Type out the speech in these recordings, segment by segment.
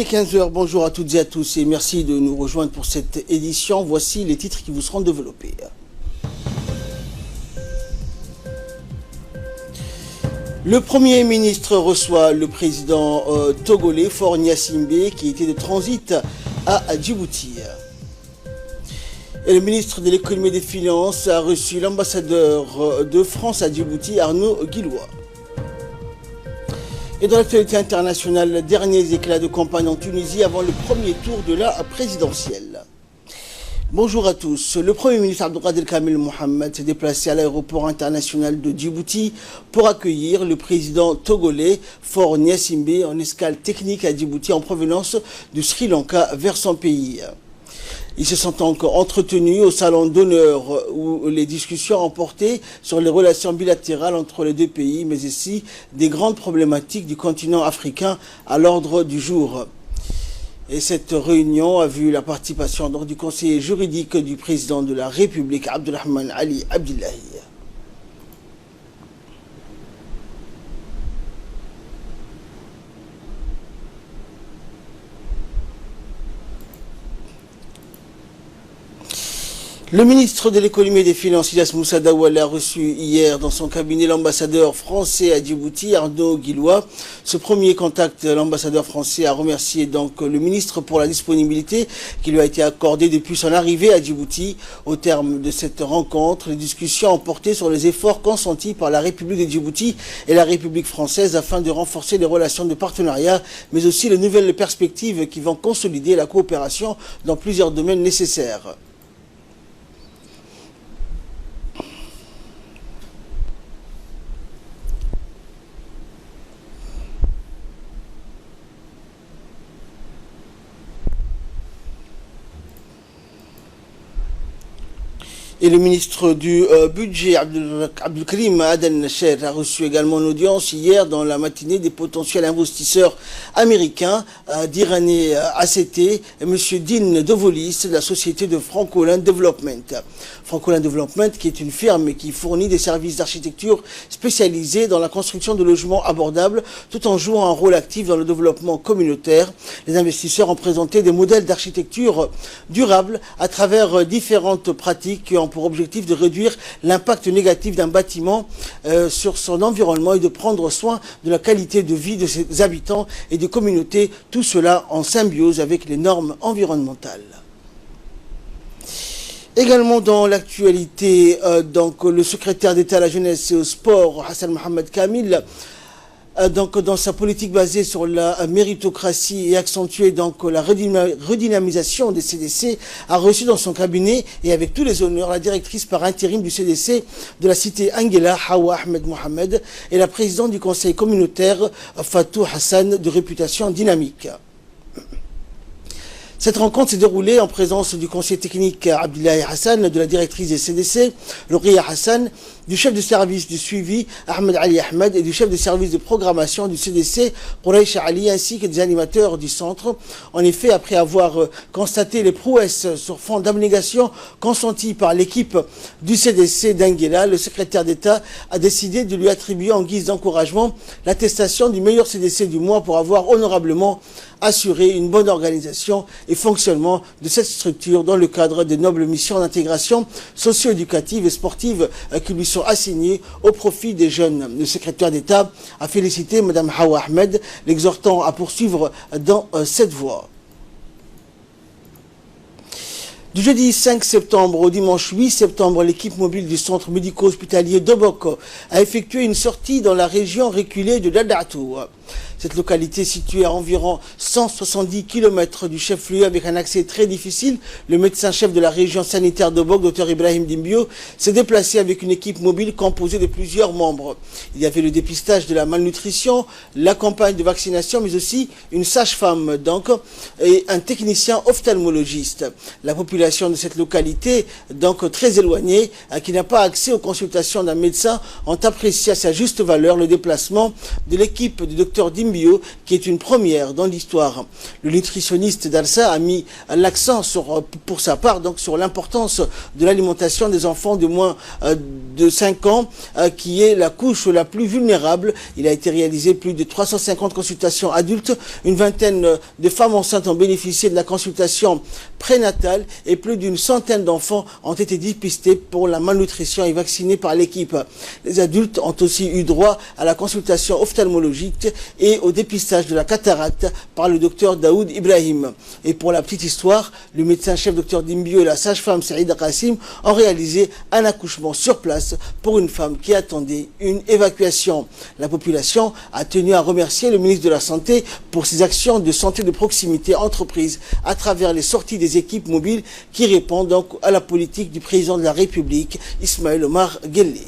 est 15 h, bonjour à toutes et à tous et merci de nous rejoindre pour cette édition. Voici les titres qui vous seront développés. Le Premier ministre reçoit le président togolais Faure Gnassingbé qui était de transit à Djibouti. Et le ministre de l'économie et des finances a reçu l'ambassadeur de France à Djibouti, Arnaud Guillois. Et dans l'actualité internationale, derniers éclats de campagne en Tunisie avant le premier tour de la présidentielle. Bonjour à tous. Le Premier ministre Abdelkader Kamel Mohamed s'est déplacé à l'aéroport international de Djibouti pour accueillir le président togolais Faure Gnassingbé en escale technique à Djibouti en provenance du Sri Lanka vers son pays. Ils se sont encore entretenus au salon d'honneur où les discussions ont porté sur les relations bilatérales entre les deux pays, mais aussi des grandes problématiques du continent africain à l'ordre du jour. Et cette réunion a vu la participation du conseiller juridique du président de la République, Abdelrahman Ali Abdillahi. Le ministre de l'économie et des finances, Ilyas Moussa Daouala, a reçu hier dans son cabinet l'ambassadeur français à Djibouti, Arnaud Guillois. Ce premier contact, l'ambassadeur français a remercié donc le ministre pour la disponibilité qui lui a été accordée depuis son arrivée à Djibouti. Au terme de cette rencontre, les discussions ont porté sur les efforts consentis par la République de Djibouti et la République française afin de renforcer les relations de partenariat, mais aussi les nouvelles perspectives qui vont consolider la coopération dans plusieurs domaines nécessaires. Et le ministre du budget, Abdelkarim Aden Nasser, a reçu également une audience hier dans la matinée des potentiels investisseurs américains d'Irané ACT et M. Dean Devolis de la société de Francolin Development. Francolin Development qui est une firme qui fournit des services d'architecture spécialisés dans la construction de logements abordables tout en jouant un rôle actif dans le développement communautaire. Les investisseurs ont présenté des modèles d'architecture durable à travers différentes pratiques qui ont pour objectif de réduire l'impact négatif d'un bâtiment sur son environnement et de prendre soin de la qualité de vie de ses habitants et des communautés, tout cela en symbiose avec les normes environnementales. Également dans l'actualité, donc le secrétaire d'État à la jeunesse et au sport, Hassan Mohamed Kamil, donc dans sa politique basée sur la méritocratie et accentuée donc la redynamisation des CDC, a reçu dans son cabinet et avec tous les honneurs la directrice par intérim du CDC de la cité Anguela, Hawa Ahmed Mohamed, et la présidente du conseil communautaire Fatou Hassan, de réputation dynamique. Cette rencontre s'est déroulée en présence du conseiller technique Abdillahi Hassan, de la directrice des CDC, Louria Hassan, du chef de service du suivi Ahmed Ali Ahmed et du chef de service de programmation du CDC Quraish Ali, ainsi que des animateurs du centre. En effet, après avoir constaté les prouesses sur fond d'abnégation consenties par l'équipe du CDC d'Anguela, le secrétaire d'État a décidé de lui attribuer en guise d'encouragement l'attestation du meilleur CDC du mois pour avoir honorablement assuré une bonne organisation et fonctionnement de cette structure dans le cadre des nobles missions d'intégration socio-éducative et sportive qui lui sont assignées au profit des jeunes. Le secrétaire d'État a félicité Mme Hawa Ahmed, l'exhortant à poursuivre dans cette voie. Du jeudi 5 septembre au dimanche 8 septembre, l'équipe mobile du centre médico-hospitalier d'Obok a effectué une sortie dans la région reculée de Dadatou. Cette localité située à environ 170 km du chef-lieu avec un accès très difficile, le médecin-chef de la région sanitaire d'Obok, Dr Ibrahim Dimbio, s'est déplacé avec une équipe mobile composée de plusieurs membres. Il y avait le dépistage de la malnutrition, la campagne de vaccination, mais aussi une sage-femme donc, et un technicien ophtalmologiste. La population de cette localité, donc très éloignée, qui n'a pas accès aux consultations d'un médecin, ont apprécié à sa juste valeur le déplacement de l'équipe du Dr docteur Dimbio, qui est une première dans l'histoire. Le nutritionniste d'Alsa a mis l'accent pour sa part donc sur l'importance de l'alimentation des enfants de moins de 5 ans, qui est la couche la plus vulnérable. Il a été réalisé plus de 350 consultations adultes, une vingtaine de femmes enceintes ont bénéficié de la consultation prénatale et plus d'une centaine d'enfants ont été dépistés pour la malnutrition et vaccinés par l'équipe. Les adultes ont aussi eu droit à la consultation ophtalmologique et au dépistage de la cataracte par le docteur Daoud Ibrahim. Et pour la petite histoire, le médecin-chef docteur Dimbio et la sage-femme Saïda Kassim ont réalisé un accouchement sur place pour une femme qui attendait une évacuation. La population a tenu à remercier le ministre de la Santé pour ses actions de santé de proximité entreprises à travers les sorties des équipes mobiles qui répondent donc à la politique du président de la République, Ismaël Omar Guelleh.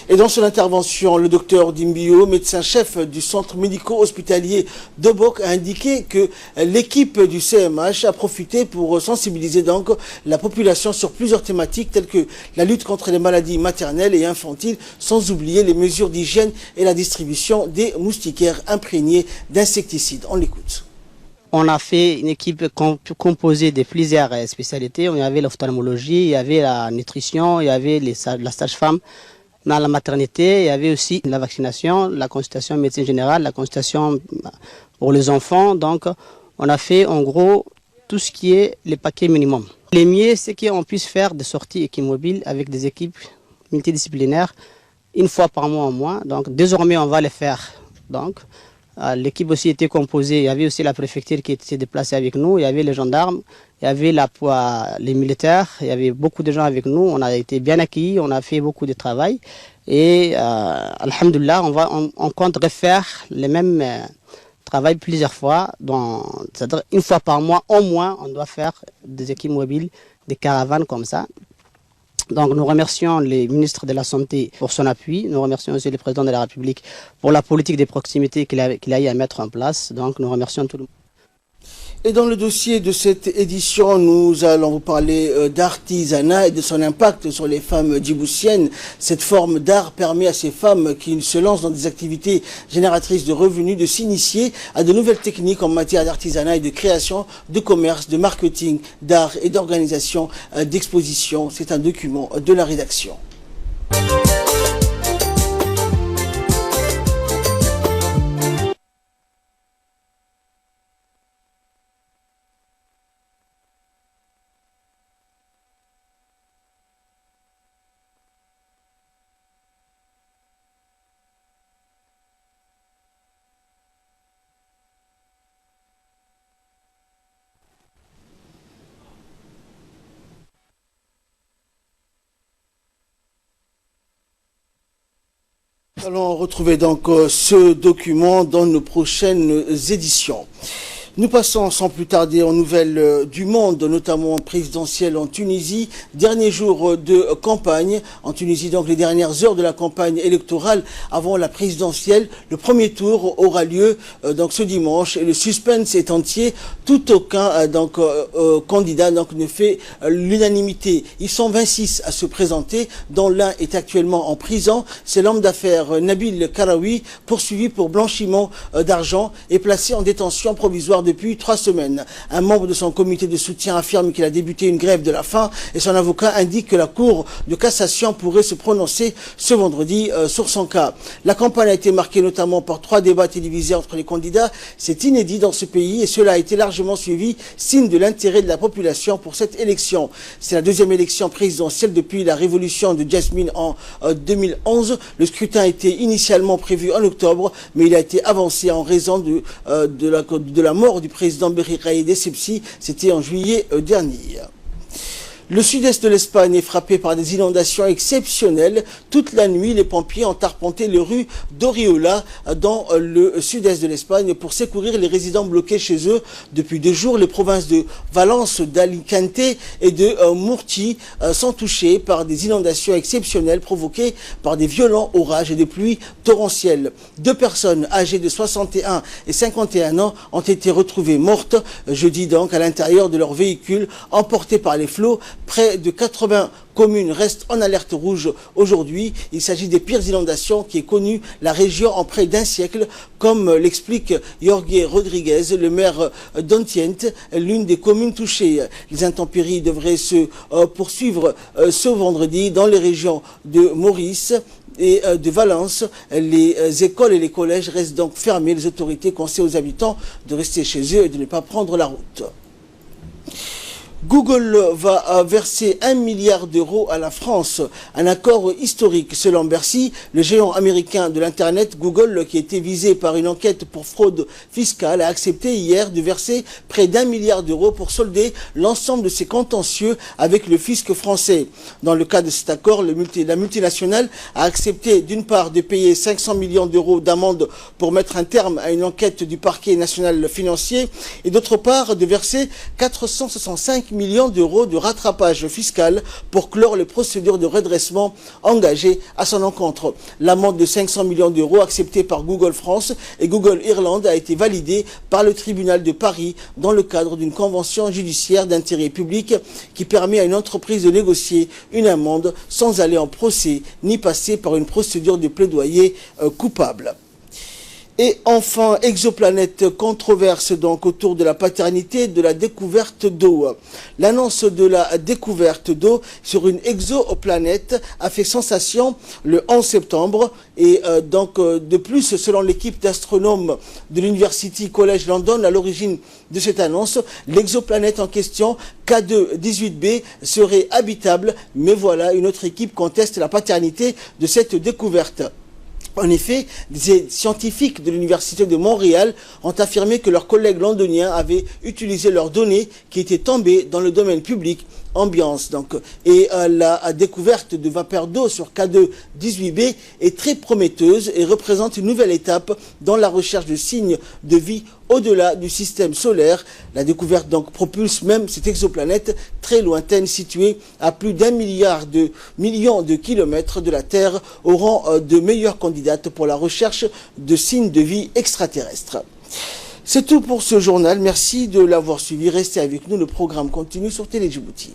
Et dans son intervention, le docteur Dimbio, médecin-chef du centre médico-hospitalier d'Obok, a indiqué que l'équipe du CMH a profité pour sensibiliser donc la population sur plusieurs thématiques telles que la lutte contre les maladies maternelles et infantiles, sans oublier les mesures d'hygiène et la distribution des moustiquaires imprégnés d'insecticides. On l'écoute. On a fait une équipe composée de plusieurs spécialités. Il y avait l'ophtalmologie, il y avait la nutrition, il y avait la sage-femme. Dans la maternité, il y avait aussi la vaccination, la consultation médecine générale, la consultation pour les enfants. Donc, on a fait en gros tout ce qui est les paquets minimum. Le mieux, c'est qu'on puisse faire des sorties équimobiles avec des équipes multidisciplinaires une fois par mois au moins. Donc, désormais, on va les faire. Donc, l'équipe aussi était composée. Il y avait aussi la préfecture qui s'est déplacée avec nous. Il y avait les gendarmes. Il y avait les militaires, il y avait beaucoup de gens avec nous, on a été bien accueillis, on a fait beaucoup de travail et alhamdoulilah, on compte refaire le même travail plusieurs fois, c'est-à-dire une fois par mois au moins, on doit faire des équipes mobiles, des caravanes comme ça. Donc nous remercions le ministre de la Santé pour son appui, nous remercions aussi le président de la République pour la politique des proximités qu'il a eu à mettre en place, donc nous remercions tout le monde. Et dans le dossier de cette édition, nous allons vous parler d'artisanat et de son impact sur les femmes djiboutiennes. Cette forme d'art permet à ces femmes qui se lancent dans des activités génératrices de revenus de s'initier à de nouvelles techniques en matière d'artisanat et de création, de commerce, de marketing, d'art et d'organisation d'exposition. C'est un document de la rédaction. Allons retrouver donc ce document dans nos prochaines éditions. Nous passons sans plus tarder aux nouvelles du monde, notamment présidentielles en Tunisie. Dernier jour de campagne en Tunisie, donc les dernières heures de la campagne électorale avant la présidentielle. Le premier tour aura lieu donc ce dimanche et le suspense est entier. Aucun candidat ne fait l'unanimité. Ils sont 26 à se présenter, dont l'un est actuellement en prison. C'est l'homme d'affaires Nabil Karawi, poursuivi pour blanchiment d'argent et placé en détention provisoire depuis 3 semaines. Un membre de son comité de soutien affirme qu'il a débuté une grève de la faim et son avocat indique que la Cour de cassation pourrait se prononcer ce vendredi sur son cas. La campagne a été marquée notamment par 3 débats télévisés entre les candidats. C'est inédit dans ce pays et cela a été largement suivi, signe de l'intérêt de la population pour cette élection. C'est la deuxième élection présidentielle depuis la révolution de Jasmine en 2011. Le scrutin a été initialement prévu en octobre, mais il a été avancé en raison de la mort du président Berri Raïd Essebsi, c'était en juillet dernier. Le sud-est de l'Espagne est frappé par des inondations exceptionnelles. Toute la nuit, les pompiers ont arpenté les rues d'Oriola dans le sud-est de l'Espagne pour secourir les résidents bloqués chez eux. Depuis 2 jours, les provinces de Valence, d'Alicante et de Murcie sont touchées par des inondations exceptionnelles provoquées par des violents orages et des pluies torrentielles. 2 personnes âgées de 61 et 51 ans ont été retrouvées mortes jeudi donc à l'intérieur de leur véhicule emportés par les flots Près de 80 communes restent en alerte rouge aujourd'hui. Il s'agit des pires inondations qui est connue la région en près d'un siècle, comme l'explique Jorge Rodriguez, le maire d'Ontiente, l'une des communes touchées. Les intempéries devraient se poursuivre ce vendredi dans les régions de Maurice et de Valence. Les écoles et les collèges restent donc fermés. Les autorités conseillent aux habitants de rester chez eux et de ne pas prendre la route. Google va verser 1 milliard d'euros à la France, un accord historique selon Bercy. Le géant américain de l'Internet, Google, qui était visé par une enquête pour fraude fiscale, a accepté hier de verser près d'1 milliard d'euros pour solder l'ensemble de ses contentieux avec le fisc français. Dans le cas de cet accord, la multinationale a accepté d'une part de payer 500 millions d'euros d'amende pour mettre un terme à une enquête du parquet national financier et d'autre part de verser 465 millions d'euros de rattrapage fiscal pour clore les procédures de redressement engagées à son encontre. L'amende de 500 millions d'euros acceptée par Google France et Google Irlande a été validée par le tribunal de Paris dans le cadre d'une convention judiciaire d'intérêt public qui permet à une entreprise de négocier une amende sans aller en procès ni passer par une procédure de plaidoyer coupable. Et enfin, exoplanète, controverse donc autour de la paternité de la découverte d'eau. L'annonce de la découverte d'eau sur une exoplanète a fait sensation le 11 septembre. Et de plus, selon l'équipe d'astronomes de l'University College London, à l'origine de cette annonce, l'exoplanète en question, K2-18b, serait habitable. Mais voilà, une autre équipe conteste la paternité de cette découverte. En effet, des scientifiques de l'Université de Montréal ont affirmé que leurs collègues londoniens avaient utilisé leurs données qui étaient tombées dans le domaine public, ambiance donc. Et la découverte de vapeur d'eau sur K2-18b est très prometteuse et représente une nouvelle étape dans la recherche de signes de vie au-delà du système solaire. La découverte donc propulse même cette exoplanète très lointaine située à plus d'1 million de kilomètres de la Terre au rang de meilleure candidate pour la recherche de signes de vie extraterrestres. C'est tout pour ce journal. Merci de l'avoir suivi. Restez avec nous. Le programme continue sur Télé Djibouti.